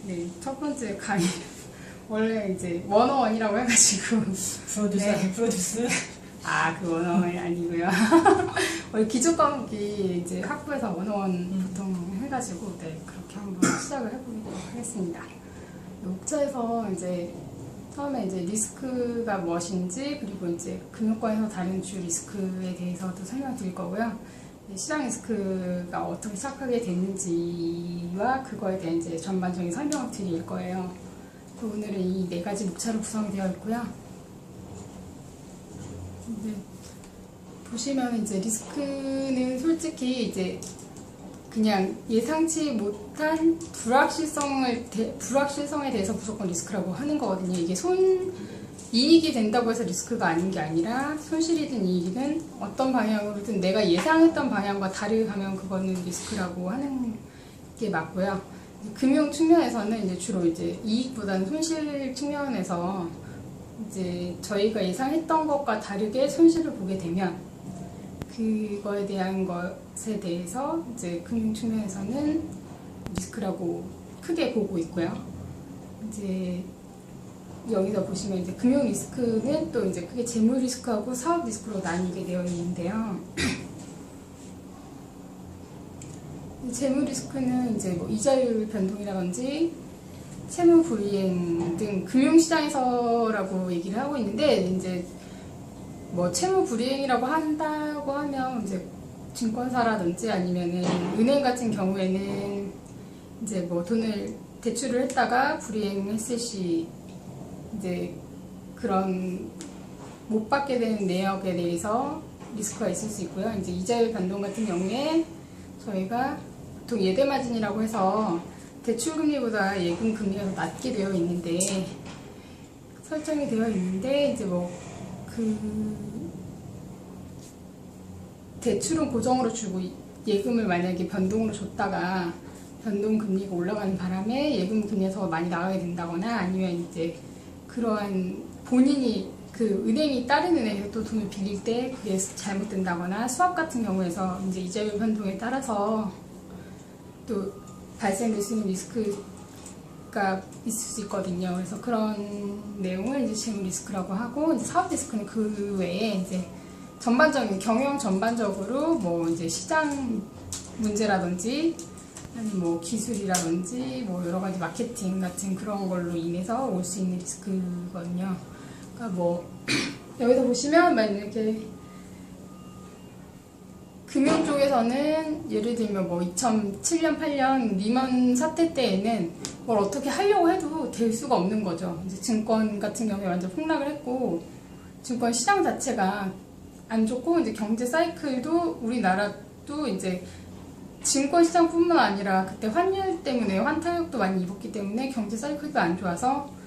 네, 첫 번째 강의 원래 이제 원어원이라고 해가지고 프로듀서 네. 아니 프로듀스? 그 원어원이 아니고요. 원래 기초 과목이 이제 학부에서 원어원 보통 해가지고 그렇게 한번 시작을 해보도록 하겠습니다. 목차에서 이제 처음에 이제 리스크가 무엇인지, 그리고 이제 금융권에서 다른 주요 리스크에 대해서도 설명드릴 거고요. 시장 리스크가 어떻게 시작하게 됐는지와 그거에 대한 이제 전반적인 설명을 드릴 거예요. 오늘은 이 네 가지 목차로 구성이 되어 있고요. 보시면 이제 리스크는 솔직히 이제 그냥 예상치 못한 불확실성에 대해서 무조건 리스크라고 하는 거거든요. 이게 이익이 된다고 해서 리스크가 아닌 게 아니라 손실이든 이익이든 어떤 방향으로든 내가 예상했던 방향과 다르게 가면 그거는 리스크라고 하는 게 맞고요. 금융 측면에서는 이제 주로 이제 이익보다는 손실 측면에서 이제 저희가 예상했던 것과 다르게 손실을 보게 되면 그거에 대한 것에 대해서 이제 금융 측면에서는 리스크라고 크게 보고 있고요. 이제 여기서 보시면 이제 금융 리스크는 또 이제 크게 재무 리스크하고 사업 리스크로 나뉘게 되어 있는데요. 재무 리스크는 이제 뭐 이자율 변동이라든지 채무 불이행 등 금융시장에서라고 얘기를 하고 있는데, 이제 뭐 채무 불이행이라고 한다고 하면 이제 증권사라든지 아니면은 은행 같은 경우에는 이제 뭐 돈을 대출을 했다가 불이행했을 시 이제 그런 못 받게 되는 내역에 대해서 리스크가 있을 수 있고요. 이제 이자율 변동 같은 경우에 저희가 보통 예대 마진이라고 해서 대출 금리보다 예금 금리가 더 낮게 되어 있는데 설정이 되어 있는데, 이제 뭐 대출은 고정으로 주고 예금을 만약에 변동으로 줬다가 변동 금리가 올라가는 바람에 예금 금리가 더 많이 나가게 된다거나, 아니면 이제 그러한 본인이 은행이 다른 은행에서 또 돈을 빌릴 때 그게 잘못된다거나, 수학 같은 경우에서 이제 이자율 변동에 따라서 또 발생될 수 있는 리스크가 있을 수 있거든요. 그래서 그런 내용을 이제 재무 리스크라고 하고, 이제 사업 리스크는 그 외에 이제 전반적인 경영 전반적으로 뭐 이제 시장 문제라든지 아니 뭐 기술이라든지 뭐 여러 가지 마케팅 같은 그런 걸로 인해서 올 수 있는 리스크거든요. 그러니까 뭐 여기서 보시면 만약에 금융 쪽에서는 예를 들면 뭐 2007년 8년 리먼 사태 때에는 뭘 어떻게 하려고 해도 될 수가 없는 거죠. 이제 증권 같은 경우에 완전 폭락을 했고, 증권 시장 자체가 안 좋고, 이제 경제 사이클도 우리나라도 이제 증권 시장뿐만 아니라 그때 환율 때문에 환타격도 많이 입었기 때문에 경제 사이클도 안 좋아서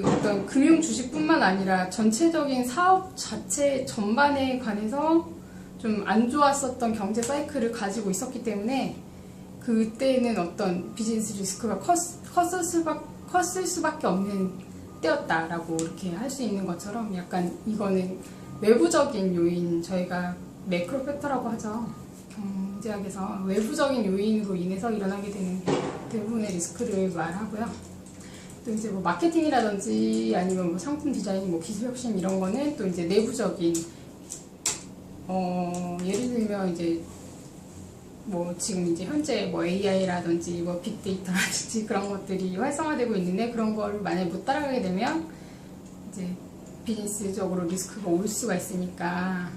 어떤 금융 주식뿐만 아니라 전체적인 사업 자체 전반에 관해서 좀 안 좋았었던 경제 사이클을 가지고 있었기 때문에 그때는 어떤 비즈니스 리스크가 컸을 수밖에 없는 때였다라고 이렇게 할 수 있는 것처럼, 약간 이거는 외부적인 요인, 저희가 매크로 팩터라고 하죠. 경제학에서 외부적인 요인으로 인해서 일어나게 되는 대부분의 리스크를 말하고요. 또 이제 뭐 마케팅이라든지 아니면 뭐 상품 디자인, 뭐 기술 혁신 이런 거는 또 이제 내부적인 예를 들면 이제 뭐 지금 이제 현재 뭐 AI라든지 뭐 빅데이터라든지 그런 것들이 활성화되고 있는데, 그런 걸 만약에 못 따라가게 되면 이제 비즈니스적으로 리스크가 올 수가 있으니까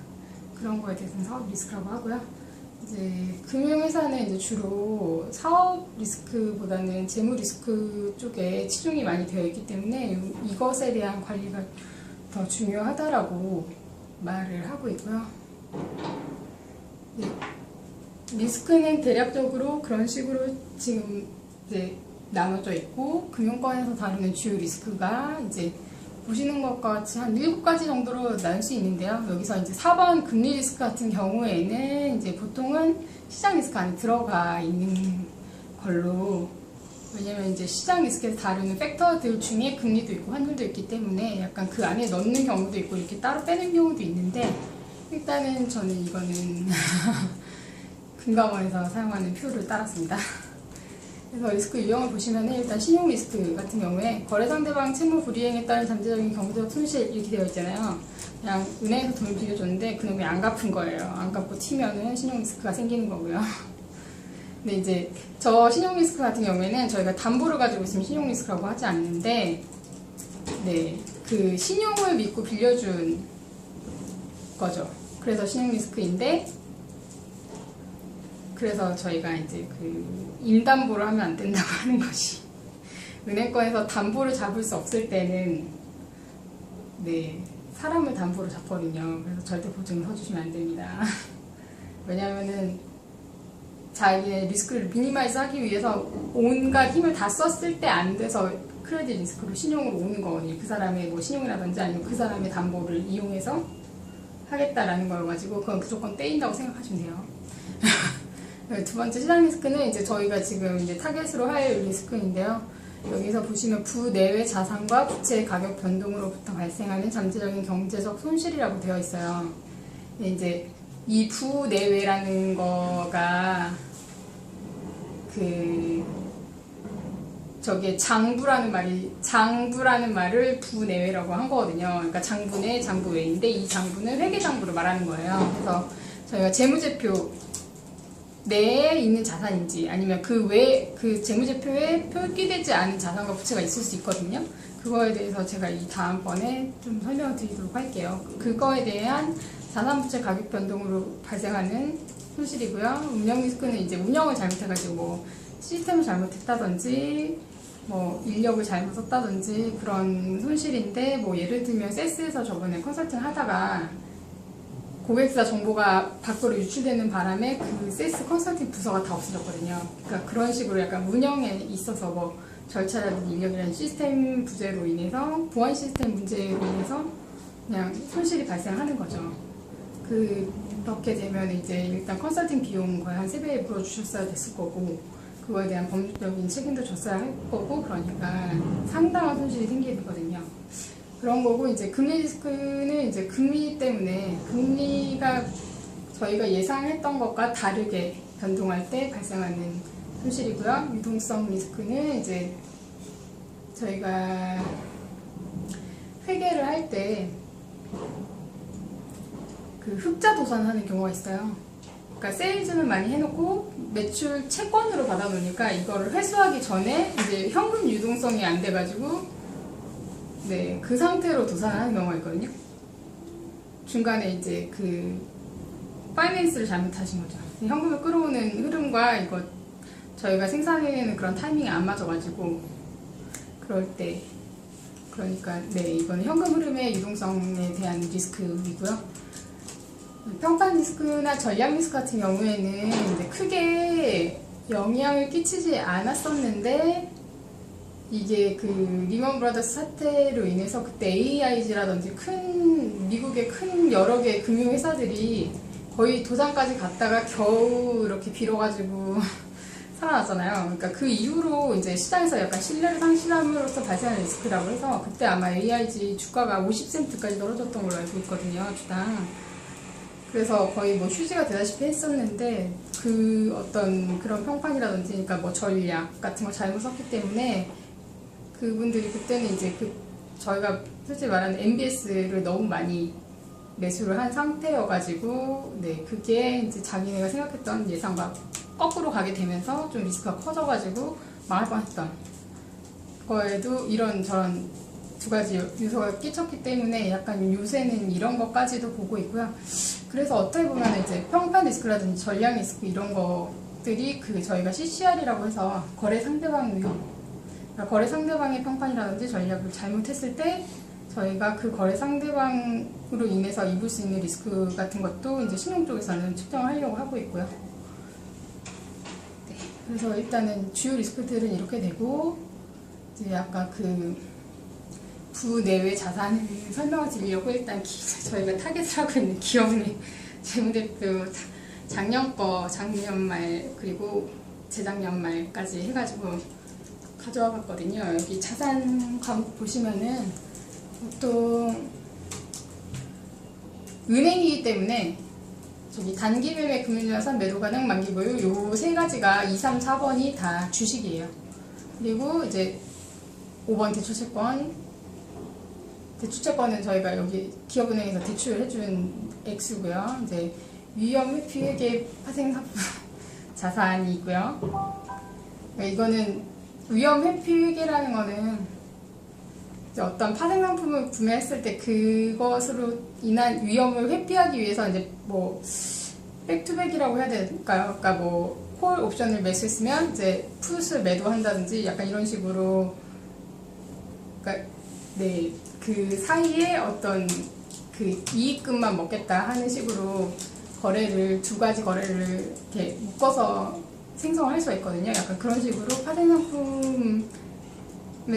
그런 거에 대해서는 사업 리스크라고 하고요. 이제 금융회사는 이제 주로 사업 리스크보다는 재무 리스크 쪽에 치중이 많이 되어 있기 때문에 이것에 대한 관리가 더 중요하다라고 말을 하고 있고요. 네. 리스크는 대략적으로 그런 식으로 지금 이제 나눠져 있고, 금융권에서 다루는 주요 리스크가 이제 보시는 것과 같이 한 7가지 정도로 나눌 수 있는데요. 여기서 이제 4번 금리 리스크 같은 경우에는 이제 보통은 시장 리스크 안에 들어가 있는 걸로, 왜냐면 이제 시장 리스크에서 다루는 팩터들 중에 금리도 있고 환율도 있기 때문에 약간 그 안에 넣는 경우도 있고 이렇게 따로 빼는 경우도 있는데, 일단은 저는 이거는 금감원에서 사용하는 표를 따랐습니다. 그래서 리스크 유형을 보시면은 일단 신용 리스크 같은 경우에 거래 상대방 채무 불이행에 따른 잠재적인 경제적 손실 이렇게 되어 있잖아요. 그냥 은행에서 돈을 빌려줬는데 그놈이 안 갚은 거예요. 안 갚고 튀면은 신용 리스크가 생기는 거고요. 근데 이제 저 신용 리스크 같은 경우에는 저희가 담보를 가지고 있으면 신용 리스크라고 하지 않는데, 네, 그 신용을 믿고 빌려준 거죠. 그래서 신용 리스크인데, 그래서 저희가 이제 그 임담보를 하면 안 된다고 하는 것이, 은행권에서 담보를 잡을 수 없을 때는 네, 사람을 담보로 잡거든요. 그래서 절대 보증을 서주시면 안 됩니다. 왜냐면은 자기의 리스크를 미니마이즈 하기 위해서 온갖 힘을 다 썼을 때 안 돼서 크레딧 리스크로 신용으로 오는 거거든요. 그 사람의 뭐 신용이라든지 아니면 그 사람의 담보를 이용해서 하겠다라는 걸 가지고 그건 무조건 떼인다고 생각하시면 돼요. 두 번째 시장 리스크는 이제 저희가 지금 이제 타겟으로 할 리스크인데요. 여기서 보시면 부내외 자산과 부채의 가격 변동으로부터 발생하는 잠재적인 경제적 손실이라고 되어 있어요. 이제 이 부내외라는 거가 그 저기에 장부라는 말을 부내외라고 한 거거든요. 그러니까 장부내, 장부외인데 이 장부는 회계장부를 말하는 거예요. 그래서 저희가 재무제표 내에 있는 자산인지 아니면 그 재무제표에 표기되지 않은 자산과 부채가 있을 수 있거든요. 그거에 대해서 제가 이 다음번에 좀 설명을 드리도록 할게요. 그거에 대한 자산부채 가격 변동으로 발생하는 손실이고요. 운영 리스크는 이제 운영을 잘못해가지고 뭐 시스템을 잘못했다든지 뭐 인력을 잘못 썼다든지 그런 손실인데, 뭐 예를 들면 세스에서 저번에 컨설팅 하다가 고객사 정보가 밖으로 유출되는 바람에 그 세스 컨설팅 부서가 다 없어졌거든요. 그러니까 그런 식으로 약간 운영에 있어서 뭐 절차라든지 인력이라는 시스템 부재로 인해서, 보안 시스템 문제로 인해서 그냥 손실이 발생하는 거죠. 그렇게 되면 이제 일단 컨설팅 비용 거의 한 3배 물어주셨어야 됐을 거고, 그거에 대한 법률적인 책임도 졌어야 할 거고, 그러니까 상당한 손실이 생기게 되거든요. 그런 거고, 이제 금리 리스크는 이제 금리 때문에, 금리가 저희가 예상했던 것과 다르게 변동할 때 발생하는 손실이고요. 유동성 리스크는 이제 저희가 회계를 할 때 그 흑자 도산하는 경우가 있어요. 그러니까 세일즈는 많이 해놓고 매출 채권으로 받아놓으니까 이거를 회수하기 전에 이제 현금 유동성이 안 돼가지고 네, 그 상태로 도산을 하는 경우가 있거든요. 중간에 이제 그 파이낸스를 잘못하신 거죠. 현금을 끌어오는 흐름과 이거 저희가 생산해내는 그런 타이밍이 안 맞아가지고 그럴 때, 그러니까 네, 이거는 현금 흐름의 유동성에 대한 리스크이고요. 평판 리스크나 전략 리스크 같은 경우에는 이제 크게 영향을 끼치지 않았었는데, 이게 그 리먼 브라더스 사태로 인해서 그때 AIG라든지 미국의 큰 여러 개의 금융회사들이 거의 도산까지 갔다가 겨우 이렇게 빌어가지고 살아났잖아요. 그러니까 그 이후로 이제 시장에서 약간 신뢰를 상실함으로써 발생하는 리스크라고 해서, 그때 아마 AIG 주가가 50센트까지 떨어졌던 걸로 알고 있거든요, 주당. 그래서 거의 뭐 휴지가 되다시피 했었는데, 그 어떤 그런 평판이라든지, 그러니까 뭐 전략 같은 걸 잘못 썼기 때문에 그분들이 그때는 이제 저희가 솔직히 말하는 MBS를 너무 많이 매수를 한 상태여가지고, 네, 그게 이제 자기네가 생각했던 예상과 거꾸로 가게 되면서 좀 리스크가 커져가지고 망할 뻔했던 거에도 이런 저런 두 가지 요소가 끼쳤기 때문에 약간 요새는 이런 것까지도 보고 있고요. 그래서 어떻게 보면 이제 평판 리스크라든지 전략 리스크 이런 것들이 저희가 CCR이라고 해서 거래 상대방 위험, 그러니까 거래 상대방의 평판이라든지 전략을 잘못했을 때 저희가 그 거래 상대방으로 인해서 입을 수 있는 리스크 같은 것도 이제 신용 쪽에서는 측정을 하려고 하고 있고요. 네, 그래서 일단은 주요 리스크들은 이렇게 되고, 이제 아까 부내외 자산을 설명을 드리려고 일단 저희가 타겟을 하고 있는 기업의 재무제표 작년 말 그리고 재작년 말까지 해가지고 가져와 봤거든요. 여기 자산 과목 보시면은 보통 은행이기 때문에 저기 단기 매매 금융자산 매도 가능 만기 보유 요 세 가지가 2, 3, 4번이 다 주식이에요. 그리고 이제 5번 대출채권. 대출채권은 저희가 여기 기업은행에서 대출해준 액수고요. 이제 위험 회피 회계 파생 상품 자산이 있고요. 그러니까 이거는 위험 회피 회계라는 거는 이제 어떤 파생 상품을 구매했을 때 그것으로 인한 위험을 회피하기 위해서 이제 뭐 백투백이라고 해야 될까요? 그러니까 뭐 콜 옵션을 매수했으면 이제 풋을 매도한다든지 약간 이런 식으로, 그러니까 네, 그 사이에 어떤 그 이익금만 먹겠다 하는 식으로 거래를, 두 가지 거래를 이렇게 묶어서 생성을 할 수가 있거든요. 약간 그런 식으로 파생 상품에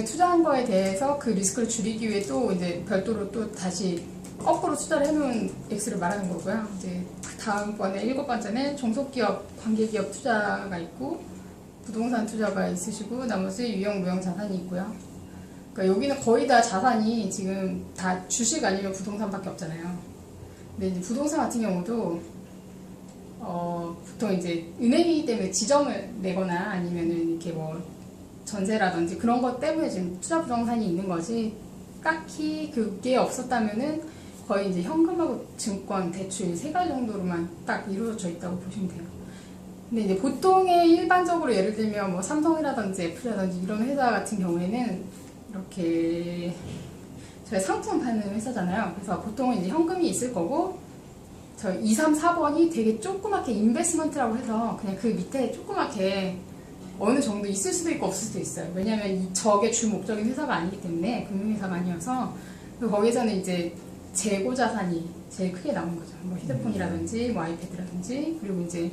투자한 거에 대해서 그 리스크를 줄이기 위해 또 이제 별도로 또 다시 거꾸로 투자를 해놓은 액수를 말하는 거고요. 이제 그 다음번에 7번째는 종속기업, 관계기업 투자가 있고 부동산 투자가 있으시고 나머지 유형, 무형 자산이 있고요. 그러니까 여기는 거의 다 자산이 지금 다 주식 아니면 부동산밖에 없잖아요. 근데 이제 부동산 같은 경우도 보통 이제 은행이기 때문에 지점을 내거나 아니면은 이렇게 뭐 전세라든지 그런 것 때문에 지금 투자 부동산이 있는 거지, 딱히 그게 없었다면은 거의 이제 현금하고 증권, 대출 세 가지 정도로만 딱 이루어져 있다고 보시면 돼요. 근데 이제 보통의 일반적으로 예를 들면 뭐 삼성이라든지 애플이라든지 이런 회사 같은 경우에는 이렇게 저희 상품 파는 회사잖아요. 그래서 보통은 이제 현금이 있을 거고, 저 2, 3, 4번이 되게 조그맣게 인베스먼트라고 해서 그냥 그 밑에 조그맣게 어느 정도 있을 수도 있고 없을 수도 있어요. 왜냐면 저게 주 목적인 회사가 아니기 때문에, 금융회사가 아니어서. 그리고 거기서는 이제 재고 자산이 제일 크게 나오는 거죠. 뭐 휴대폰이라든지 뭐 아이패드라든지, 그리고 이제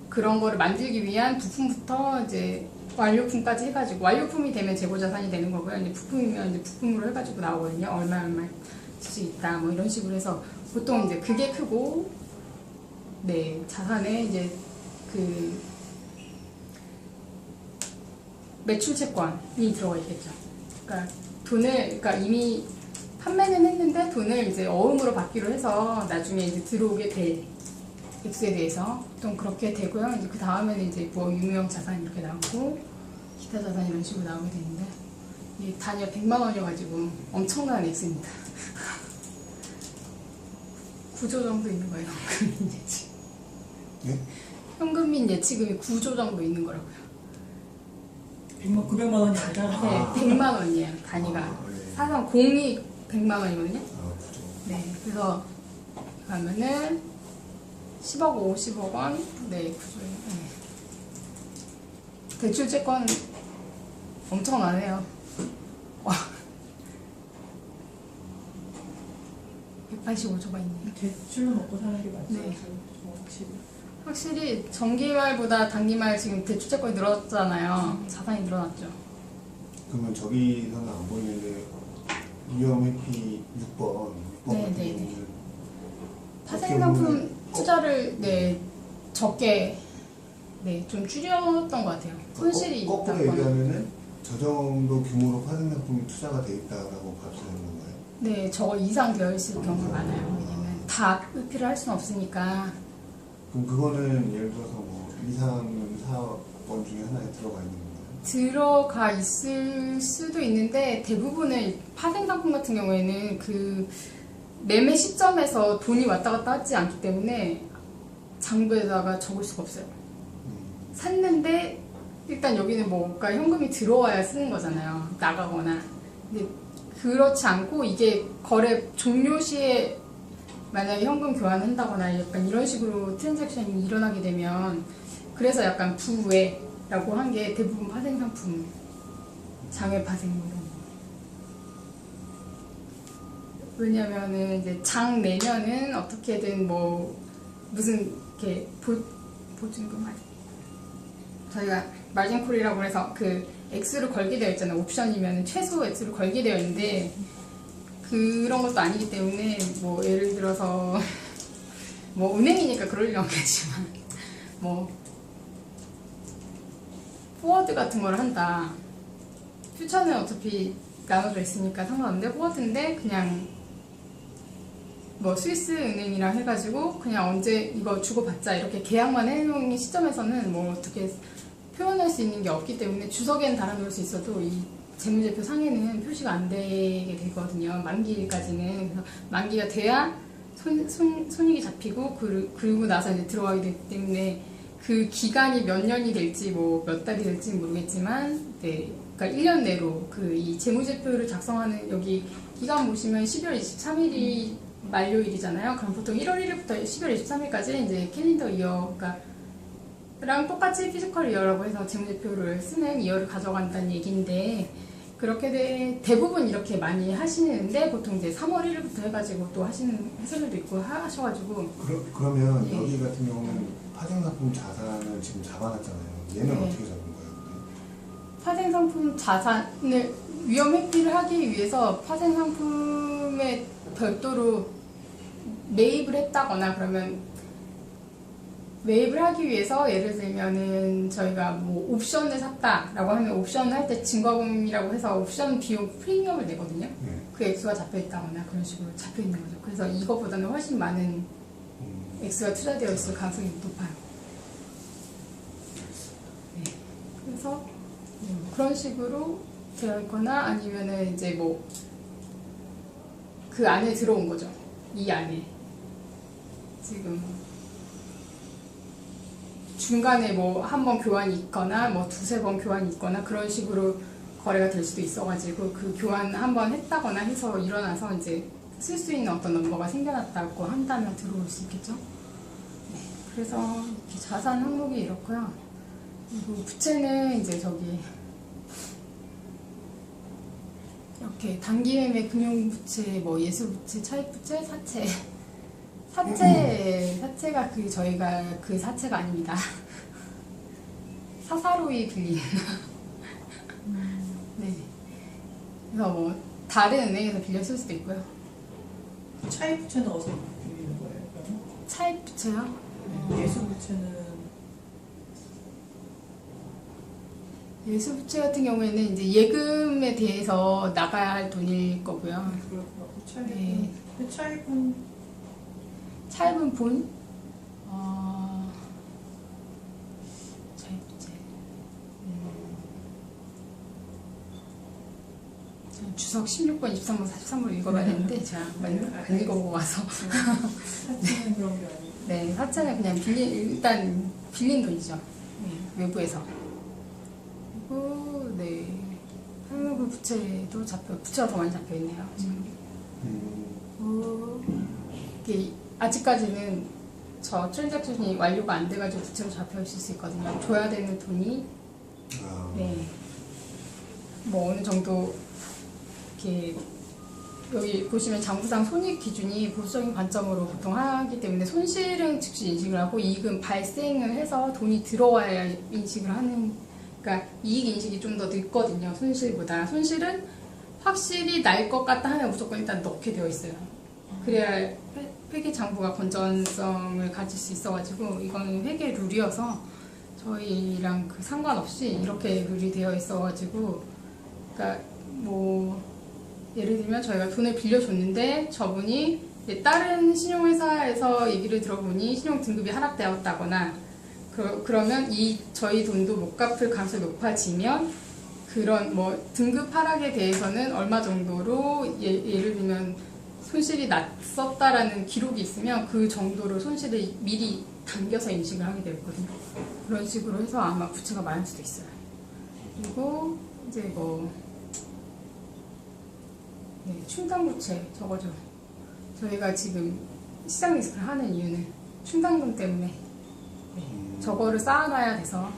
그런 거를 만들기 위한 부품부터 이제 완료품까지 해가지고, 완료품이 되면 재고 자산이 되는 거고요. 이제 부품이면 이제 부품으로 해가지고 나오거든요. 얼마 수 있다 뭐 이런 식으로 해서 보통 이제 그게 크고, 네, 자산에 이제 그 매출 채권이 들어가 있겠죠. 그러니까 그러니까 이미 판매는 했는데 돈을 이제 어음으로 받기로 해서 나중에 이제 들어오게 될 액수에 대해서 보통 그렇게 되고요. 이제 그 다음에는 이제 뭐 유무형 자산 이렇게 나오고 기타 자산 이런 식으로 나오게 되는데, 이 단위가 100만 원이어가지고 엄청난 액수입니다. 9조 정도 있는 거예요. 현금인 예치. 네? 현금인 예치금이 9조 정도 있는 거라고요. 900만 원이 아니라. 네, 100만 원이에요. 단위가. 네. 사상 공이 100만 원이거든요. 그죠. 네, 그래서 그러면은 10억 50억 원, 네, 그죠. 네. 대출 채권 엄청나네요. 185조가 있네요. 대출로 먹고 사는 게 맞죠. 네. 확실히. 확실히 정기말보다 단기말 지금 대출 채권이 늘었잖아요. 자산이 늘어났죠. 그러면 저기서는 안 보이는데 위험 회피 6번 네, 같은 네, 경우는 파생 상품 투자를 네 적게 좀 줄였던 것 같아요. 손실이 거꾸로 있다거나. 얘기하면은 저 정도 규모로 파생 상품이 투자가 돼 있다라고 봐도 되는 건가요? 네, 저거 이상 되어 있을 경우가 많아요. 왜냐면 다 회피를 할 수는 없으니까. 그럼 그거는 예를 들어서 뭐 2, 3, 4번 중에 하나에 들어가 있는 건가요? 들어가 있을 수도 있는데, 대부분의 파생 상품 같은 경우에는 그 매매 시점에서 돈이 왔다 갔다 하지 않기 때문에 장부에다가 적을 수가 없어요. 샀는데 일단 여기는 뭐가 현금이 들어와야 쓰는 거잖아요. 나가거나. 근데 그렇지 않고 이게 거래 종료 시에 만약에 현금 교환한다거나 약간 이런 식으로 트랜잭션이 일어나게 되면, 그래서 약간 부외라고 한 게 대부분 파생 상품, 장외 파생 뭐 이런 거. 왜냐면은 이제 장 내면은 어떻게든 뭐 무슨 이렇게 보증금 아니, 저희가 마진콜이라고 해서 그 액수를 걸게 되어 있잖아요. 옵션이면 최소 액수를 걸게 되어 있는데 그런 것도 아니기 때문에, 뭐 예를 들어서 뭐 은행이니까 그럴 일은 없겠지만 뭐 포워드 같은 걸 한다. 퓨처는 어차피 나눠져 있으니까 상관없는데, 포워드인데 그냥 뭐 스위스 은행이랑 해가지고 그냥 언제 이거 주고받자 이렇게 계약만 해놓은 시점에서는 뭐 어떻게 표현할 수 있는 게 없기 때문에 주석에는 달아놓을 수 있어도 이 재무제표 상에는 표시가 안 되게 되거든요. 만기까지는. 그래서 만기가 돼야 손익이 잡히고 그리고 나서 이제 들어가게 되기 때문에 그 기간이 몇 년이 될지 뭐 몇 달이 될지 모르겠지만 네, 그러니까 1년 내로 그 이 재무제표를 작성하는 여기 기간 보시면 12월 23일이 만료일이잖아요. 그럼 보통 1월 1일부터 12월 23일까지 이제 캘린더 이어가 랑 똑같이 피지컬 이어라고 해서 재무제표를 쓰는 이어를 가져간다는 얘기인데 그렇게 대부분 이렇게 많이 하시는데 보통 이제 3월 1일부터 해가지고 또 하시는 회사들도 있고 하셔가지고 그러면 예. 여기 같은 경우는 파생상품 자산을 지금 잡아놨잖아요. 얘는 네. 어떻게 잡은 거예요? 파생상품 자산을 위험 회피를 하기 위해서 파생상품에 별도로 매입을 했다거나 그러면 매입을 하기 위해서 예를 들면은 저희가 뭐 옵션을 샀다라고 하면 옵션을 할 때 증거금이라고 해서 옵션 비용 프리미엄을 내거든요. 네. 그 액수가 잡혀 있다거나 그런 식으로 잡혀 있는 거죠. 그래서 이거보다는 훨씬 많은 액수가 투자되어 있을 가능성이 높아요. 네. 그래서 그런 식으로 되어 있거나 아니면은 이제 뭐 그 안에 들어온 거죠. 이 안에 지금 중간에 뭐 한 번 교환이 있거나 뭐 두세 번 교환이 있거나 그런 식으로 거래가 될 수도 있어가지고 그 교환 한 번 했다거나 해서 일어나서 이제 쓸 수 있는 어떤 넘버가 생겨났다고 한다면 들어올 수 있겠죠. 네, 그래서 이렇게 자산 항목이 이렇고요. 그리고 부채는 이제 저기 이렇게 단기 매매 금융부채, 뭐 예술부채, 차입부채, 사채가 그 저희가 그 사채가 아닙니다. 사사로이 빌린. 네. 그래서 뭐 다른 은행에서 빌려 쓸 수도 있고요. 차입 부채는 어디서 빌리는 거예요? 그러면? 차입부채요? 예수 부채는 예술부채 같은 경우에는 이제 예금에 대해서 나가야 할 돈일 거고요. 그렇고 차입은 네. 차입은 차입은 본? 차입부채. 주석 16번, 23번, 43번 읽어봐야 되는데 제가 안 읽어보고 와서. 사채는 그런 게 아니고 네, 사채는 그냥 일단 빌린 돈이죠. 네, 외부에서. 그리고 네, 한국 부채도 부채가 더 많이 잡혀 있네요. 지금. 이게 아직까지는 저 트랜잭션이 완료가 안 돼가지고 부채로 잡혀 있을 수 있거든요. 줘야 되는 돈이 네, 뭐 어느 정도 이렇게 여기 보시면 장부상 손익 기준이 보수적인 관점으로 보통 하기 때문에 손실은 즉시 인식을 하고 이익은 발생을 해서 돈이 들어와야 인식을 하는, 그러니까 이익 인식이 좀 더 늦거든요. 손실보다. 손실은 확실히 날 것 같다 하면 무조건 일단 넣게 되어 있어요. 그래야 회계 장부가 건전성을 가질 수 있어가지고 이거는 회계 룰이어서 저희랑 그 상관없이 이렇게 룰이 되어 있어가지고, 그러니까 뭐 예를 들면 저희가 돈을 빌려줬는데 저분이 다른 신용회사에서 얘기를 들어보니 신용 등급이 하락되었다거나 그러면 저희 돈도 못 갚을 가능성이 높아지면 그런 뭐 등급 하락에 대해서는 얼마 정도로 예를 들면 손실이 났었다라는 기록이 있으면 그 정도로 손실을 미리 당겨서 인식을 하게 되거든요. 그런 식으로 해서 아마 부채가 많을 수도 있어요. 그리고 이제 뭐 네, 충당부채 저거죠. 저희가 지금 시장 리스크를 하는 이유는 충당금 때문에 저거를 쌓아놔야 돼서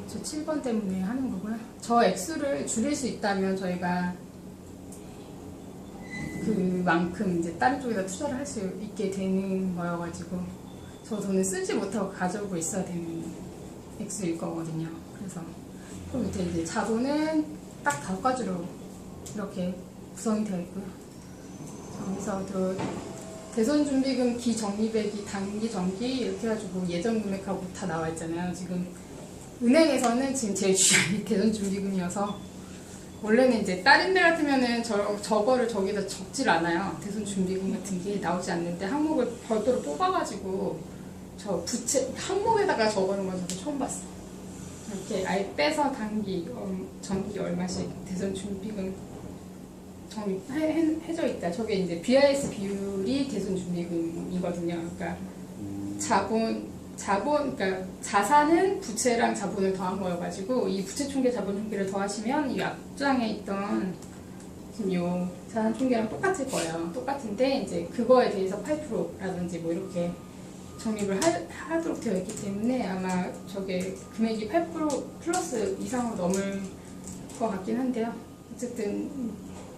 저 7번 때문에 하는 거고요. 저 액수를 줄일 수 있다면 저희가 그만큼 이제 다른 쪽에다 투자를 할 수 있게 되는 거여가지고 저 돈을 쓰지 못하고 가져오고 있어야 되는 액수일 거거든요. 그래서 그 밑에 이제 자본은 딱 5가지로 이렇게 구성이 되어 있고요. 여기서도 대손준비금 기정리배기 단기 정기 이렇게 해가지고 예전 금액하고 다 나와 있잖아요. 지금 은행에서는 지금 제일 중요한 게 대손준비금이어서 원래는 이제 다른 데 같으면은 저거를 저기다 적질 않아요. 대손 준비금 같은 게 나오지 않는데 항목을 별도로 뽑아가지고 저 부채 항목에다가 적어놓은 건 저도 처음 봤어요. 이렇게 아예 빼서 전기 얼마씩 대손 준비금 정해져 있다. 저게 이제 BIS 비율이 대손 준비금이거든요. 그러니까 그러니까 자산은 부채랑 자본을 더한 거여가지고 이 부채 총계 자본 총계를 더하시면 이 앞장에 있던 지금 요 자산 총계랑 똑같을 거예요. 똑같은데 이제 그거에 대해서 8%라든지 뭐 이렇게 적립을 하도록 되어 있기 때문에 아마 저게 금액이 8% 플러스 이상으로 넘을 것 같긴 한데요. 어쨌든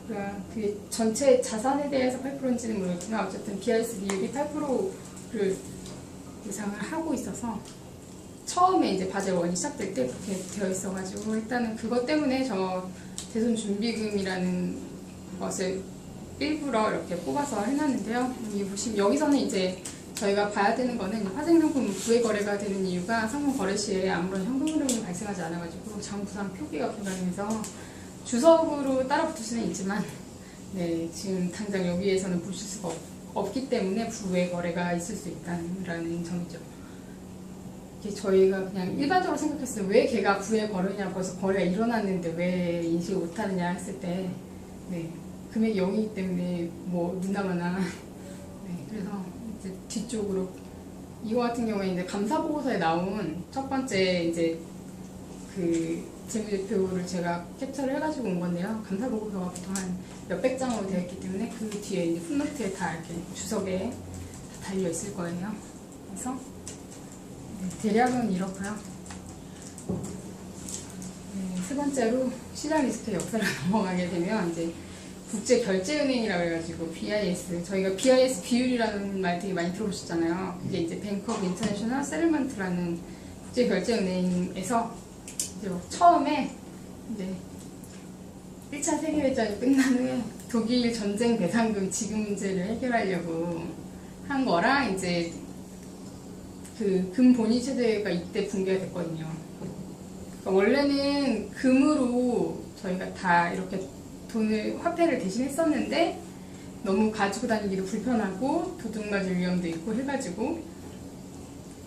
그러니까 그게 전체 자산에 대해서 8%인지는 모르겠지만 어쨌든 BIS 비율이 8%를 예상을 하고 있어서 처음에 이제 바젤 1이 시작될 때 그렇게 되어 있어가지고 일단은 그것 때문에 저 대손 준비금이라는 것을 일부러 이렇게 뽑아서 해놨는데요. 여기서는 이제 저희가 봐야 되는 거는 화생상품 부의 거래가 되는 이유가 상품 거래 시에 아무런 현금 흐름이 발생하지 않아가지고 장부상 표기가 불가능해서 주석으로 따라붙을 수는 있지만 네, 지금 당장 여기에서는 보실 수가 없기 때문에 부의 거래가 있을 수 있다는 점이죠. 저희가 그냥 일반적으로 생각했을 때 왜 걔가 부의 거래냐, 벌써 거래가 일어났는데 왜 인식을 못하느냐 했을 때 네, 금액이 0이기 때문에 뭐 눈나마나 네, 그래서 이제 뒤쪽으로 이거 같은 경우에 이제 감사보고서에 나온 첫 번째 이제 그 재무제표를 제가 캡처를 해가지고 온 건데요. 감사보고서가 보통 한 몇백 장으로 되어 있기 때문에 그 뒤에 이제 풋노트에 다 이렇게 주석에 다 달려 있을 거예요. 그래서 네, 대략은 이렇고요. 네, 세 번째로 시장 리스크 역사를 넘어가게 되면 이제 국제결제은행이라고 해가지고 BIS, 저희가 BIS 비율이라는 말 되게 많이 들어보셨잖아요. 그게 이제 뱅크 오브 인터내셔널 세틀먼트라는 국제결제은행에서 이제 처음에 이제 1차 세계대전이 끝난 후에 독일 전쟁 배상금 지급 문제를 해결하려고 한 거랑 이제 그 금 본위 체제가 이때 붕괴가 됐거든요. 그러니까 원래는 금으로 저희가 다 이렇게 화폐를 대신했었는데 너무 가지고 다니기도 불편하고 도둑 맞을 위험도 있고 해가지고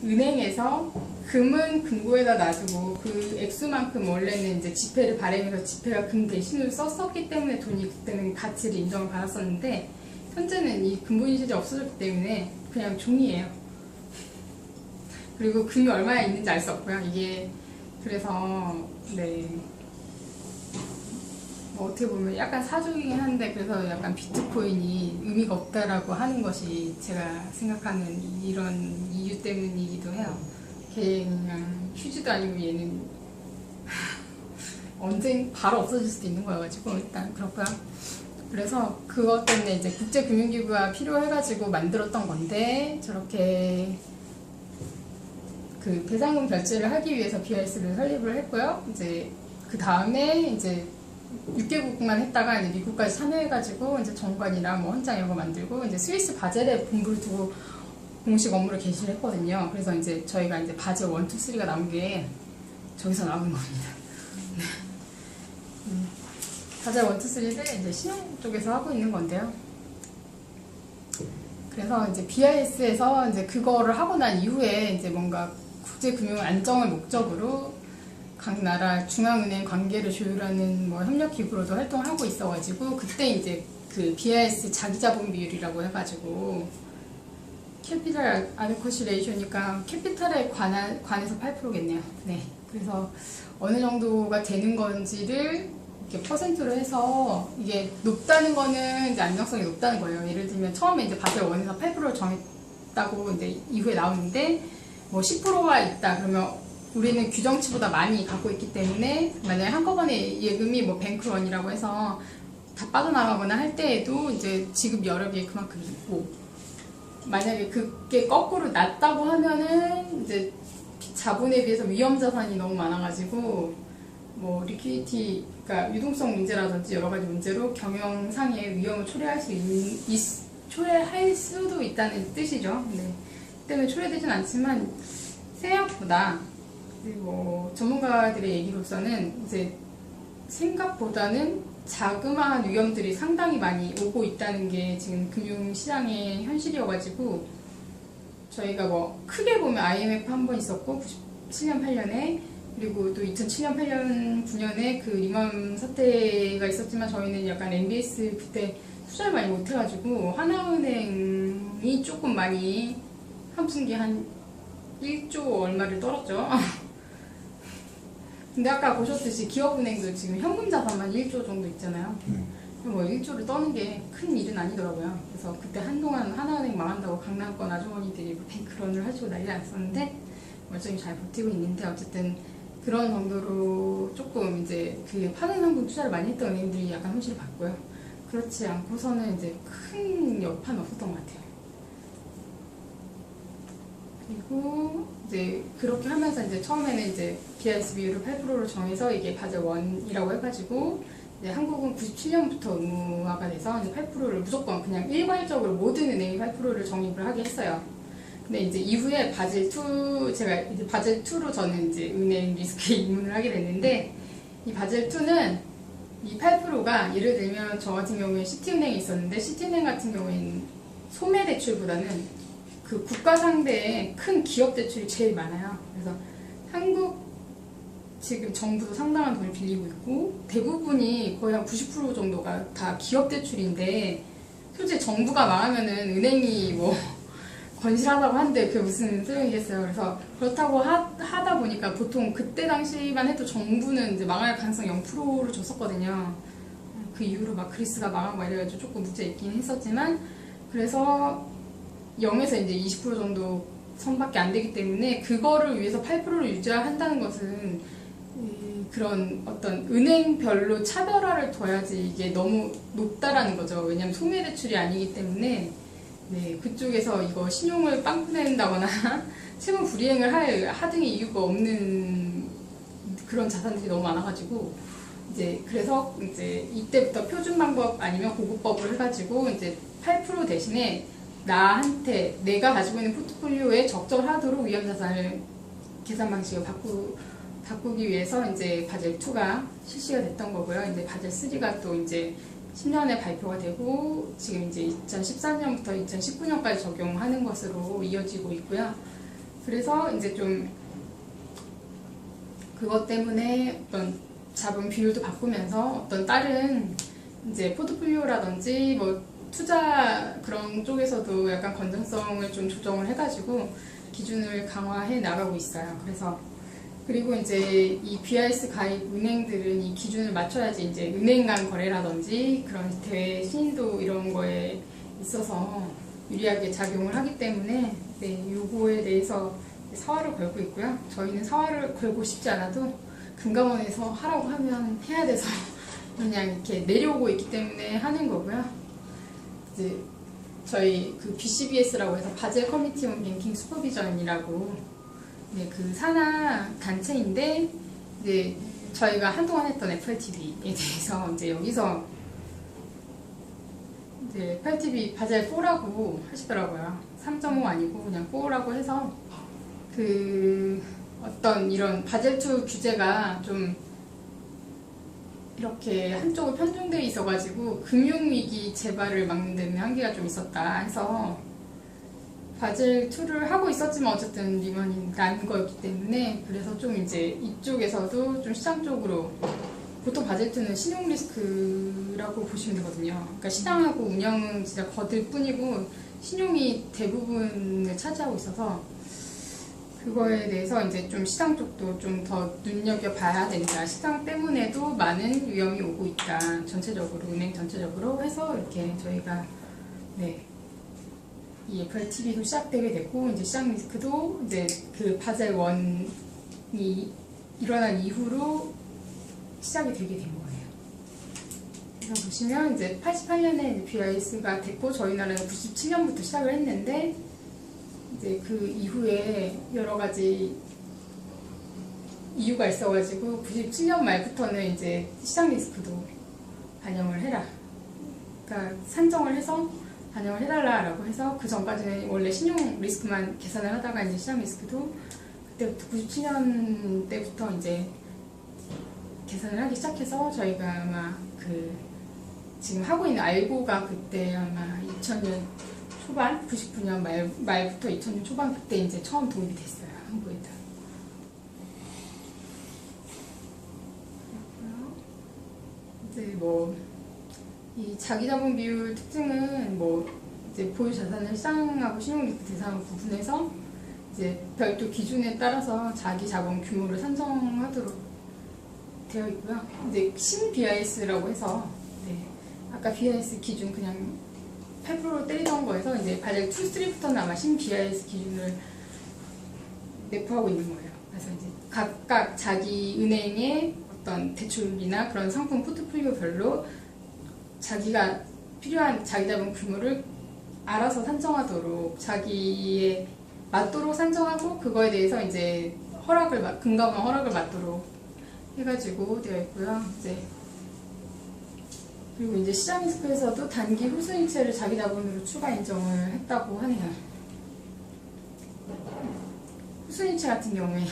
은행에서 금은 금고에다 놔두고 그 액수만큼 원래는 이제 지폐를 발행해서 지폐가 금 대신으로 썼었기 때문에 돈이 그때는 가치를 인정을 받았었는데 현재는 이 금본위 체제 없어졌기 때문에 그냥 종이에요. 그리고 금이 얼마나 있는지 알 수 없고요. 이게 그래서 네. 어떻게 보면 약간 사족이긴 한데 그래서 약간 비트코인이 의미가 없다라고 하는 것이 제가 생각하는 이런 이유 때문이기도 해요. 걔 그냥 휴지도 아니고 얘는 언제 바로 없어질 수도 있는 거여가지고 일단 그렇고요. 그래서 그것 때문에 이제 국제금융기구가 필요해가지고 만들었던 건데 저렇게 그 배상금 결제를 하기 위해서 BIS를 설립을 했고요. 이제 그 다음에 이제 6개국만 했다가 이제 미국까지 참여해가지고 이제 정관이랑 뭐 헌장 이런 거 만들고 이제 스위스 바젤에 본부를 두고 공식 업무를 개시를 했거든요. 그래서 이제 저희가 이제 바젤 1, 2, 3가 나온 게 저기서 나온 겁니다. 바젤 1, 2, 3를 이제 신용 쪽에서 하고 있는 건데요. 그래서 이제 BIS에서 이제 그거를 하고 난 이후에 이제 뭔가 국제금융 안정을 목적으로 각 나라 중앙은행 관계를 조율하는 뭐 협력기구로도 활동하고 있어가지고 그때 이제 그 BIS 자기자본 비율이라고 해가지고 캐피탈 아데쿼시 레이쇼니까 캐피탈에 관해서 8%겠네요. 네. 그래서 어느 정도가 되는 건지를 이렇게 퍼센트로 해서 이게 높다는 거는 이제 안정성이 높다는 거예요. 예를 들면 처음에 이제 바젤 1에서 8%를 정했다고 이제 이후에 나오는데 뭐 10%가 있다 그러면 우리는 규정치보다 많이 갖고 있기 때문에 만약에 한꺼번에 예금이 뭐 뱅크런이라고 해서 다 빠져나가거나 할 때에도 이제 지급 여력이 그만큼 있고 만약에 그게 거꾸로 낮다고 하면은 이제 자본에 비해서 위험 자산이 너무 많아가지고 뭐 리퀴디티 그러니까 유동성 문제라든지 여러 가지 문제로 경영상의 위험을 초래할 수도 있다는 뜻이죠. 네. 때문에 초래되진 않지만 생각보다 뭐 전문가들의 얘기로서는 이제 생각보다는 자그마한 위험들이 상당히 많이 오고 있다는 게 지금 금융시장의 현실이어가지고 저희가 뭐 크게 보면 IMF 한 번 있었고 97년 8년에 그리고 또 2007년 8년 9년에 그 리먼 사태가 있었지만 저희는 약간 MBS 그때 투자를 많이 못해가지고 하나은행이 조금 많이 한 분기 한 1조 얼마를 떨었죠. 근데 아까 보셨듯이 기업은행도 지금 현금 자산만 1조 정도 있잖아요. 뭐 1조를 떠는 게 큰 일은 아니더라고요. 그래서 그때 한동안 하나은행 망한다고 강남권 아주머니들이 뱅크런을 하시고 난리 났었는데 멀쩡히 잘 버티고 있는데 어쨌든 그런 정도로 조금 이제 그 파생 상품 투자를 많이 했던 은행들이 약간 손실을 봤고요. 그렇지 않고서는 이제 큰 여파는 없었던 것 같아요. 그리고 이제 그렇게 하면서 이제 처음에는 이제 BIS 비율을 8%로 정해서 이게 바젤 1이라고 해가지고 이제 한국은 97년부터 의무화가 돼서 이제 8%를 무조건 그냥 일괄적으로 모든 은행이 8%를 적립을 하게 했어요. 근데 이제 이후에 바젤 2 제가 이제 바젤 2로 저는 이제 은행 리스크에 입문을 하게 됐는데 이 바젤 2는 이 8%가 예를 들면 저 같은 경우에 시티은행이 있었는데 시티은행 같은 경우에는 소매 대출보다는 그 국가 상대의 큰 기업 대출이 제일 많아요. 그래서 한국 지금 정부도 상당한 돈을 빌리고 있고 대부분이 거의 한 90% 정도가 다 기업 대출인데 솔직히 정부가 망하면은 은행이 뭐 건실하다고 하는데 그게 무슨 소용이겠어요. 그래서 그렇다고 하다 보니까 보통 그때 당시만 해도 정부는 이제 망할 가능성 0%를 줬었거든요. 그 이후로 막 그리스가 망하고 막 이래가지고 조금 문제 있긴 했었지만 그래서 0에서 이제 20% 정도 선밖에 안 되기 때문에 그거를 위해서 8%를 유지한다는 것은 그런 어떤 은행별로 차별화를 둬야지 이게 너무 높다라는 거죠. 왜냐하면 소매 대출이 아니기 때문에 네, 그쪽에서 이거 신용을 빵꾸 낸다거나 채무 불이행을 할 하등의 이유가 없는 그런 자산들이 너무 많아가지고 이제 그래서 이제 이때부터 표준 방법 아니면 고급법을 해가지고 이제 8% 대신에 나한테 내가 가지고 있는 포트폴리오에 적절하도록 위험 자산을 계산 방식을 바꾸기 위해서 이제 바젤 2가 실시가 됐던 거고요. 이제 바젤 3가 또 이제 10년에 발표가 되고 지금 이제 2014년부터 2019년까지 적용하는 것으로 이어지고 있고요. 그래서 이제 좀 그것 때문에 어떤 자본 비율도 바꾸면서 어떤 다른 이제 포트폴리오라든지 뭐 투자 그런 쪽에서도 약간 건전성을 좀 조정을 해가지고 기준을 강화해 나가고 있어요. 그래서 그리고 이제 이 BIS 가입 은행들은 이 기준을 맞춰야지 이제 은행 간 거래라든지 그런 대외 신인도 이런 거에 있어서 유리하게 작용을 하기 때문에 네, 요거에 대해서 사활을 걸고 있고요. 저희는 사활을 걸고 싶지 않아도 금감원에서 하라고 하면 해야 돼서 그냥 이렇게 내려오고 있기 때문에 하는 거고요. 이제 저희 그 BCBS라고 해서 바젤 커미티 온 뱅킹 슈퍼비전이라고 네, 그 산하 단체인데 이제 저희가 한동안 했던 FRTV에 대해서 이제 여기서 이제 FRTV 바젤 4라고 하시더라고요. 3.5 아니고 그냥 4라고 해서 그 어떤 이런 바젤 2 규제가 좀 이렇게 한쪽으로 편중되어 있어가지고 금융위기 재발을 막는 데는 한계가 좀 있었다 해서 바젤 2를 하고 있었지만 어쨌든 리먼이 난 거였기 때문에 그래서 좀 이제 이쪽에서도 좀 시장 쪽으로 보통 바젤 2는 신용 리스크라고 보시면 되거든요. 그러니까 시장하고 운영은 진짜 거들 뿐이고 신용이 대부분을 차지하고 있어서 그거에 대해서 이제 좀 시장 쪽도 좀 더 눈여겨봐야 된다. 시장 때문에도 많은 위험이 오고 있다. 전체적으로, 은행 전체적으로 해서 이렇게 저희가, 네. 이 FRTV도 시작되게 됐고, 이제 시장 리스크도 이제 그 바젤 1이 일어난 이후로 시작이 되게 된 거예요. 그래서 보시면 이제 88년에 BIS가 됐고, 저희 나라는 97년부터 시작을 했는데, 이제 그 이후에 여러 가지 이유가 있어가지고 97년 말부터는 이제 시장 리스크도 반영을 해라. 그러니까 산정을 해서 반영을 해달라라고 해서 그 전까지는 원래 신용 리스크만 계산을 하다가 이제 시장 리스크도 그때부터 97년 때부터 이제 계산을 하기 시작해서 저희가 아마 그 지금 하고 있는 알고가 그때 아마 2000년 초반, 99년 말부터 2000년 초반 그때 이제 처음 도입이 됐어요. 한국에도. 이제 뭐 이 자기자본 비율 특징은 뭐 이제 보유 자산을 시장하고 신용리스크 대상으로 구분해서 이제 별도 기준에 따라서 자기 자본 규모를 산정하도록 되어 있고요. 이제 신 BIS라고 해서 네, 아까 BIS 기준 그냥 8%로 때리던 거에서 이제 바젤 2, 3부터는 아마 신 BIS 기준을 내포하고 있는 거예요. 그래서 이제 각각 자기 은행의 어떤 대출이나 그런 상품 포트폴리오별로 자기가 필요한 자기 자본 규모를 알아서 산정하도록 자기에 맞도록 산정하고 그거에 대해서 이제 금감원 허락을 받도록 해가지고 되어 있고요. 이제 그리고 이제 시장 리스크에서도 단기 후순위채를 자기 자본으로 추가 인정을 했다고 하네요. 후순위채 같은 경우에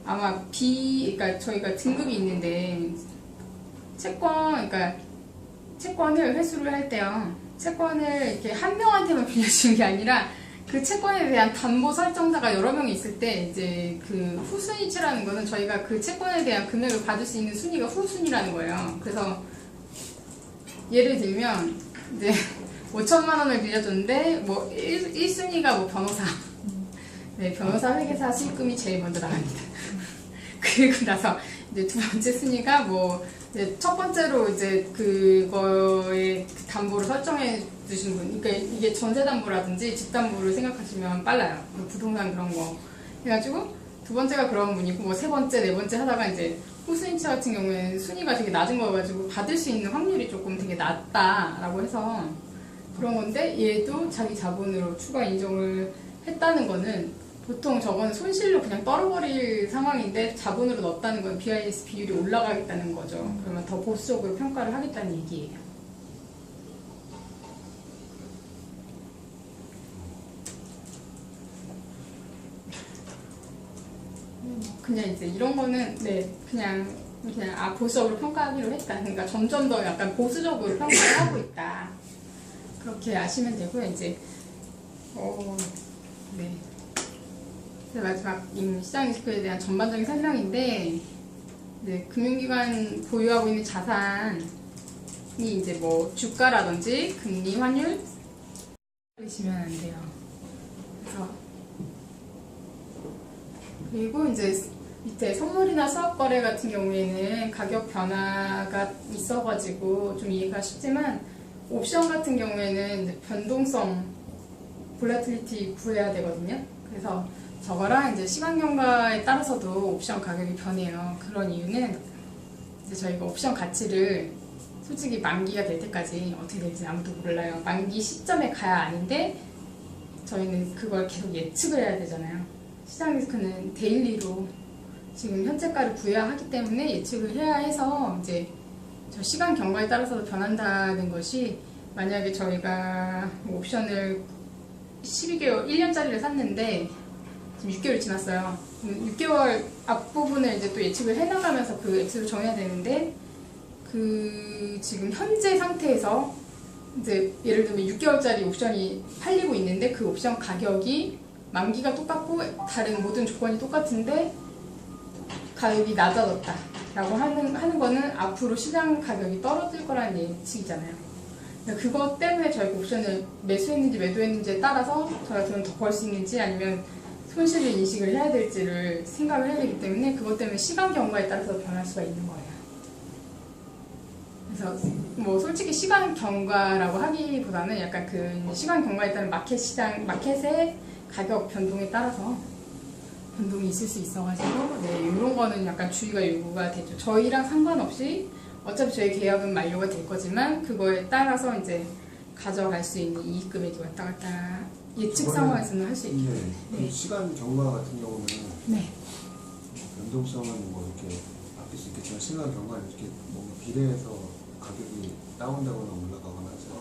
아마 그러니까 저희가 등급이 있는데 채권을 회수를 할 때요. 채권을 이렇게 한 명한테만 빌려주는 게 아니라 그 채권에 대한 담보 설정자가 여러 명이 있을 때 이제 그 후순위채라는 거는 저희가 그 채권에 대한 금액을 받을 수 있는 순위가 후순위라는 거예요. 그래서 예를 들면 이제 5천만 원을 빌려줬는데 뭐 1순위가 뭐 변호사. 네, 변호사 회계사 수익금이 제일 먼저 나갑니다. 그리고 나서 이제 두 번째 순위가 뭐 이제 첫 번째로 이제 그거의 그 담보를 설정해 주신 분, 그러니까 이게 전세 담보라든지 집 담보를 생각하시면 빨라요. 부동산 그런 거 해가지고 두 번째가 그런 분이고 뭐 세 번째, 네 번째 하다가 이제 후순위채 같은 경우에는 순위가 되게 낮은 거여가지고 받을 수 있는 확률이 조금 되게 낮다라고 해서 그런 건데 얘도 자기 자본으로 추가 인정을 했다는 거는 보통 저건 손실로 그냥 떨어버릴 상황인데 자본으로 넣었다는 건 BIS 비율이 올라가겠다는 거죠. 그러면 더 보수적으로 평가를 하겠다는 얘기예요. 그냥 이제 이런 거는 네 그냥 보수적으로 평가하기로 했다. 그러니까 점점 더 약간 보수적으로 평가를 하고 있다. 그렇게 아시면 되고요. 이제 네. 마지막 시장 리스크에 대한 전반적인 설명인데, 네, 금융기관 보유하고 있는 자산이 이제 뭐 주가라든지 금리, 환율 보시면 안 돼요. 그리고 이제 밑에 선물이나 수합거래 같은 경우에는 가격 변화가 있어가지고 좀 이해가 쉽지만 옵션 같은 경우에는 이제 변동성 볼라틸리티 구해야 되거든요. 그래서 저거랑 이제 시간 경과에 따라서도 옵션 가격이 변해요. 그런 이유는 이제 저희가 옵션 가치를 솔직히 만기가 될 때까지 어떻게 될지 아무도 몰라요. 만기 시점에 가야 아는데 저희는 그걸 계속 예측을 해야 되잖아요. 시장 리스크는 데일리로 지금 현재가를 구해야 하기 때문에 예측을 해야 해서 이제 저 시간 경과에 따라서도 변한다는 것이 만약에 저희가 옵션을 12개월, 1년짜리를 샀는데 지금 6개월이 지났어요. 6개월 앞부분을 이제 또 예측을 해나가면서 그 액수를 정해야 되는데 그 지금 현재 상태에서 이제 예를 들면 6개월짜리 옵션이 팔리고 있는데 그 옵션 가격이 만기가 똑같고 다른 모든 조건이 똑같은데 가격이 낮아졌다 라고 하는 거는 앞으로 시장 가격이 떨어질 거라는 예측이잖아요. 그것 때문에 저희가 옵션을 매수했는지 매도했는지에 따라서 저희가 돈을 더 벌 수 있는지 아니면 손실을 인식을 해야 될지를 생각을 해야 되기 때문에 그것 때문에 시간 경과에 따라서 변할 수가 있는 거예요. 그래서 뭐 솔직히 시간 경과라고 하기보다는 약간 그 시간 경과에 따른 마켓의 가격 변동에 따라서 변동이 있을 수 있어가지고 네, 이런 거는 약간 주의가 요구가 되죠. 저희랑 상관없이 어차피 저희 계약은 만료가 될 거지만 그거에 따라서 이제 가져갈 수 있는 이익 금액이 왔다 갔다 예측 상황에서는 할 수 있기 때문에. 네. 그 시간 경과 같은 경우는 네. 변동성은 뭐 이렇게 바뀔 수 있겠지만 시간 경과는 이렇게 뭔가 비례해서 가격이 다운되거나 올라가거나 하죠.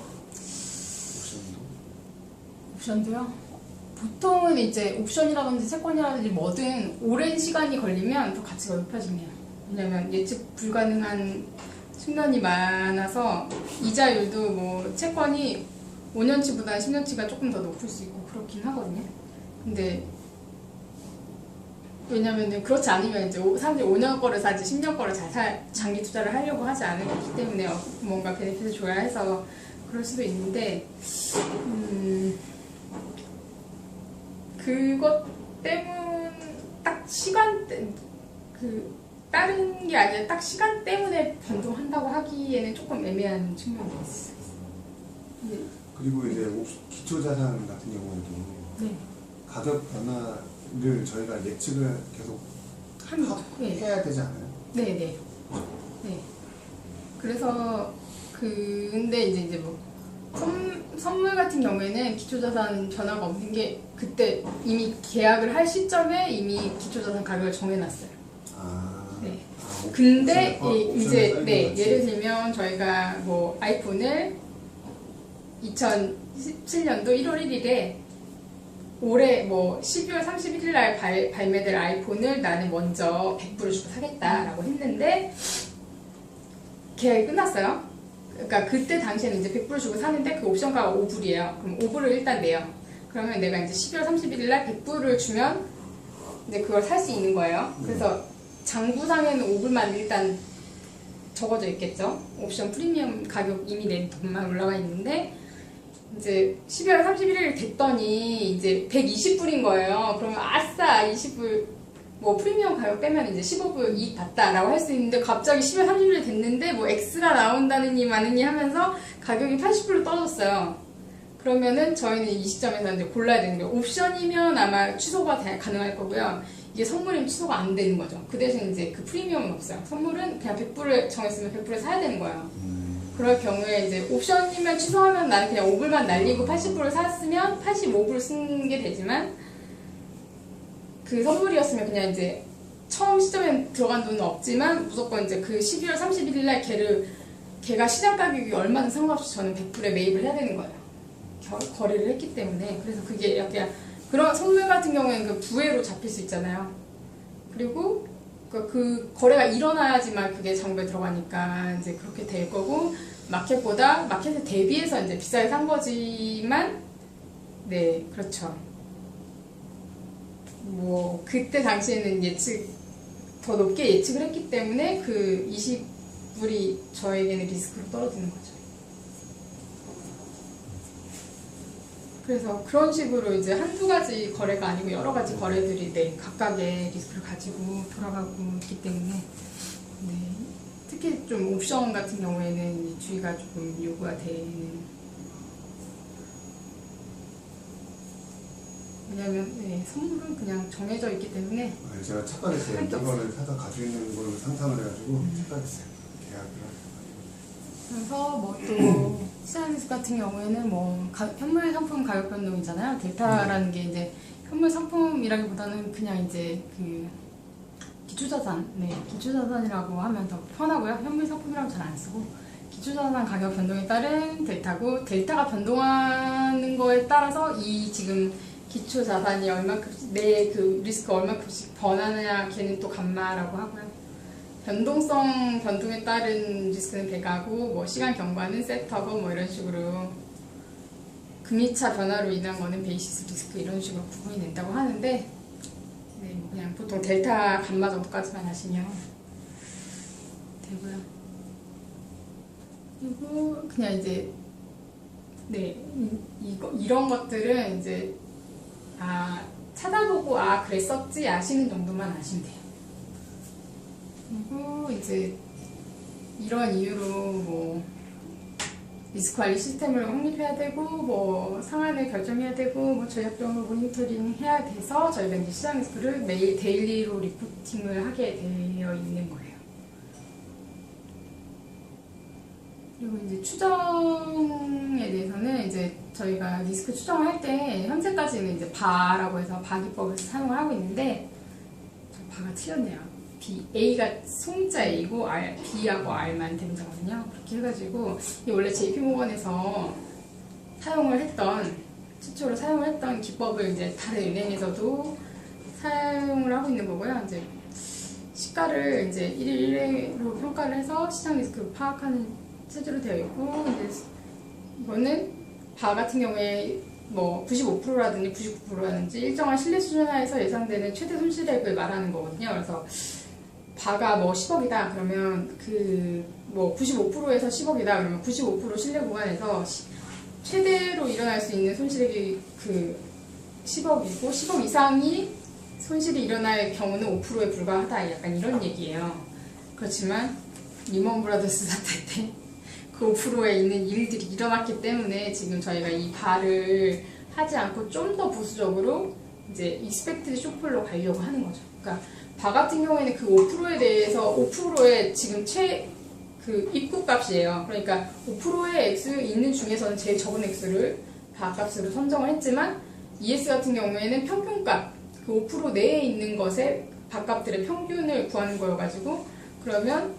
옵션도요? 보통은 이제 옵션이라든지 채권이라든지 뭐든 오랜 시간이 걸리면 더 가치가 높아지네요. 왜냐면 예측 불가능한 측면이 많아서 이자율도 뭐 채권이 5년치보다 10년치가 조금 더 높을 수 있고 그렇긴 하거든요. 근데 왜냐면 그렇지 않으면 이제 사람들이 5년 거를 사지 10년 거를 장기 투자를 하려고 하지 않기 때문에 뭔가 베네핏을 줘야 해서 그럴 수도 있는데 그것 때문 딱 다른 게 아니라 딱 시간 때문에 변동한다고 하기에는 조금 애매한 측면이 있어요. 네. 그리고 이제 기초자산 같은 경우에도 네. 가격 변화를 저희가 예측을 계속 네. 해야 되지 않아요? 네네. 네. 그래서 근데 이제 뭐 선물 같은 경우에는 기초자산 변화가 없는 게 그때 이미 계약을 할 시점에 이미 기초자산 가격을 정해놨어요. 네. 근데 이제 예를 들면 저희가 뭐 아이폰을 2017년도 1월 1일에 올해 뭐 12월 31일 날 발매될 아이폰을 나는 먼저 100불을 주고 사겠다라고 했는데 계약이 끝났어요. 그러니까 그때 당시에는 이제 100불을 주고 사는데 그 옵션가가 5불이에요. 그럼 5불을 일단 내요. 그러면 내가 이제 12월 31일 날 100불을 주면 이제 그걸 살 수 있는 거예요. 그래서 장부상에는 5불만 일단 적어져 있겠죠. 옵션 프리미엄 가격 이미 낸 돈만 올라와 있는데 이제 12월 31일 됐더니 이제 120불인 거예요. 그러면 아싸 20불 뭐 프리미엄 가격 빼면 이제 15불 이익 봤다라고 할 수 있는데 갑자기 10월 30일 됐는데 뭐 X가 나온다느니 마느니 하면서 가격이 80불로 떨어졌어요. 그러면은 저희는 이 시점에서 이제 골라야 되는 거예요. 옵션이면 아마 취소가 가능할 거고요. 이게 선물이면 취소가 안 되는 거죠. 그 대신 이제 그 프리미엄은 없어요. 선물은 그냥 100불을 정했으면 100불을 사야 되는 거예요. 그럴 경우에 이제 옵션이면 취소하면 나는 그냥 5불만 날리고 80불을 샀으면 85불 쓴 게 되지만 그 선물이었으면 그냥 이제 처음 시점에 들어간 돈은 없지만 무조건 이제 그 12월 31일 날 걔가 시장 가격이 얼마든 상관없이 저는 100불에 매입을 해야 되는 거예요. 거래를 했기 때문에. 그래서 그게 약간 그런 선물 같은 경우에는 그 부회로 잡힐 수 있잖아요. 그리고 그 거래가 일어나야지만 그게 장부에 들어가니까 이제 그렇게 될 거고 마켓에 대비해서 이제 비싸게 산 거지만 네 그렇죠. 뭐 그때 당시에는 더 높게 예측을 했기 때문에 그 20불이 저에게는 리스크로 떨어지는 거죠. 그래서 그런 식으로 이제 한두 가지 거래가 아니고 여러 가지 거래들이 각각의 리스크를 가지고 돌아가고 있기 때문에 특히 좀 옵션 같은 경우에는 주의가 조금 요구가 되는. 왜냐면 선물은 그냥 정해져 있기 때문에. 제가 착각했어요. 이거를 사다 가지고 있는 걸로 상상을 해가지고 착각했어요. 계약을. 그래서 뭐 또 시장리스 같은 경우에는 뭐 현물 상품 가격 변동이잖아요. 델타라는 게 이제 현물 상품이라기보다는 그냥 이제 그 기초자산이라고 하면 더 편하고요. 현물 상품이라고 잘 안 쓰고 기초자산 가격 변동에 따른 델타고 델타가 변동하는 거에 따라서 이 지금 기초자산이 얼마큼씩 내 그 리스크 얼마큼씩 변하느냐 걔는 또 감마라고 하고요. 변동성 변동에 따른 리스크는 배가고 뭐 시간 경과는 세터고 뭐 이런 식으로 금리차 변화로 인한 거는 베이시스 리스크 이런 식으로 구분이 된다고 하는데 뭐 그냥 보통 델타 감마 정도까지만 하시면 되고요. 그리고 그냥 이제 이런 것들은 이제 찾아보고 그랬었지 아시는 정도만 아시면 돼요. 그리고 이제 이런 이유로 뭐 리스크 관리 시스템을 확립해야 되고 뭐 상한을 결정해야 되고 뭐 전략적으로 모니터링 해야 돼서 저희가 이제 시장 리스크를 매일 데일리로 리포팅을 하게 되어 있는 거예요. 그리고 이제 추정에 대해서는 이제 저희가 리스크 추정을 할 때 현재까지는 이제 바라고 해서 바기법을 사용을 하고 있는데 바가 틀렸네요. A가 송자 A고 B하고 R만 된다거든요. 그렇게 해가지고 이게 원래 JP모건에서 최초로 사용을 했던 기법을 이제 다른 은행에서도 사용을 하고 있는 거고요. 이제 시가를 이제 1일 1회로 평가를 해서 시장 리스크를 파악하는 체제로 되어 있고, 이제 이거는 바 같은 경우에 뭐 95%라든지 99%라든지 일정한 신뢰 수준 하에서 예상되는 최대 손실액을 말하는 거거든요. 그래서 바가 뭐 10억이다 그러면 그 뭐 95%에서 10억이다 그러면 95% 신뢰 구간에서 최대로 일어날 수 있는 손실액이 그 10억이고 10억 이상이 손실이 일어날 경우는 5%에 불과하다, 약간 이런 얘기예요. 그렇지만 리먼 브라더스 사태 때 그 5%에 있는 일들이 일어났기 때문에 지금 저희가 이 바를 하지 않고 좀 더 보수적으로 이제 익스펙티드 쇼플로 가려고 하는 거죠. 그러니까 바 같은 경우에는 그 5%에 대해서 5%의 지금 그 입구 값이에요. 그러니까 5%의 액수 있는 중에서는 제일 적은 액수를 바 값으로 선정을 했지만 ES 같은 경우에는 평균값, 그 5% 내에 있는 것의 바 값들의 평균을 구하는 거여가지고, 그러면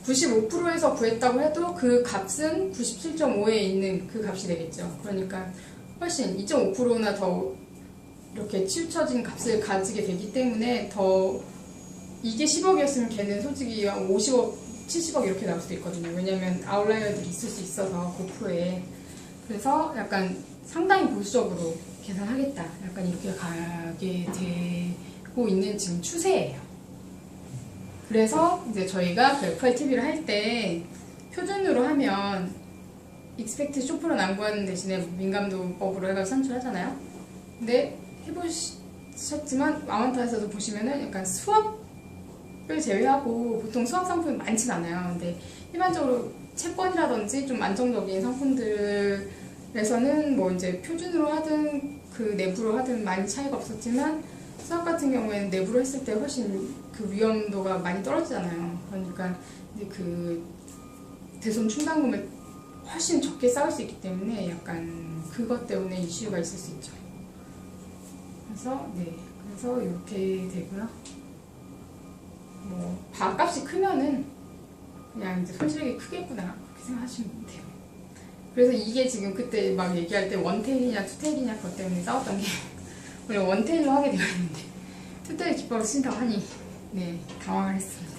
95%에서 구했다고 해도 그 값은 97.5에 있는 그 값이 되겠죠. 그러니까 훨씬 2.5%나 더 이렇게 치우쳐진 값을 가지게 되기 때문에 더, 이게 10억이었으면 걔는 솔직히 50억, 70억 이렇게 나올 수도 있거든요. 왜냐면 아웃라이어들이 있을 수 있어서 고프로에. 그래서 약간 상당히 보수적으로 계산하겠다, 약간 이렇게 가게 되고 있는 지금 추세예요. 그래서 이제 저희가 그 FRTV를 할 때 표준으로 하면 익스펙트 쇼프로 난구하는 대신에 민감도법으로 해가지고 산출하잖아요. 근데 해보셨지만 아만타에서도 보시면은 약간 수압을 제외하고 보통 수압 상품이 많진 않아요. 근데 일반적으로 채권이라든지 좀 안정적인 상품들에서는 뭐 이제 표준으로 하든 그 내부로 하든 많이 차이가 없었지만, 수압 같은 경우에는 내부로 했을 때 훨씬 그 위험도가 많이 떨어지잖아요. 그러니까 이제 그 대손 충당금을 훨씬 적게 쌓을 수 있기 때문에 약간 그것 때문에 이슈가 있을 수 있죠. 그래서 이렇게 되고요. 뭐 바값이 크면은 그냥 이제 손실액이 크겠구나, 그렇게 생각하시면 돼요. 그래서 이게 지금 그때 막 얘기할 때 원테일이냐 투테일이냐 그것 때문에 싸웠던 게 원래 원테일로 하게 되어 있는데 투테일 기법을 쓴다고 하니 당황을 했습니다.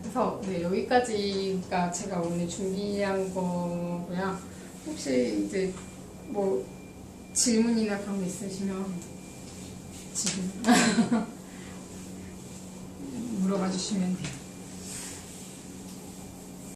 그래서 여기까지가 제가 오늘 준비한 거고요. 혹시 이제 뭐 질문이나 그런 거 있으시면 지금 물어봐 주시면 돼요.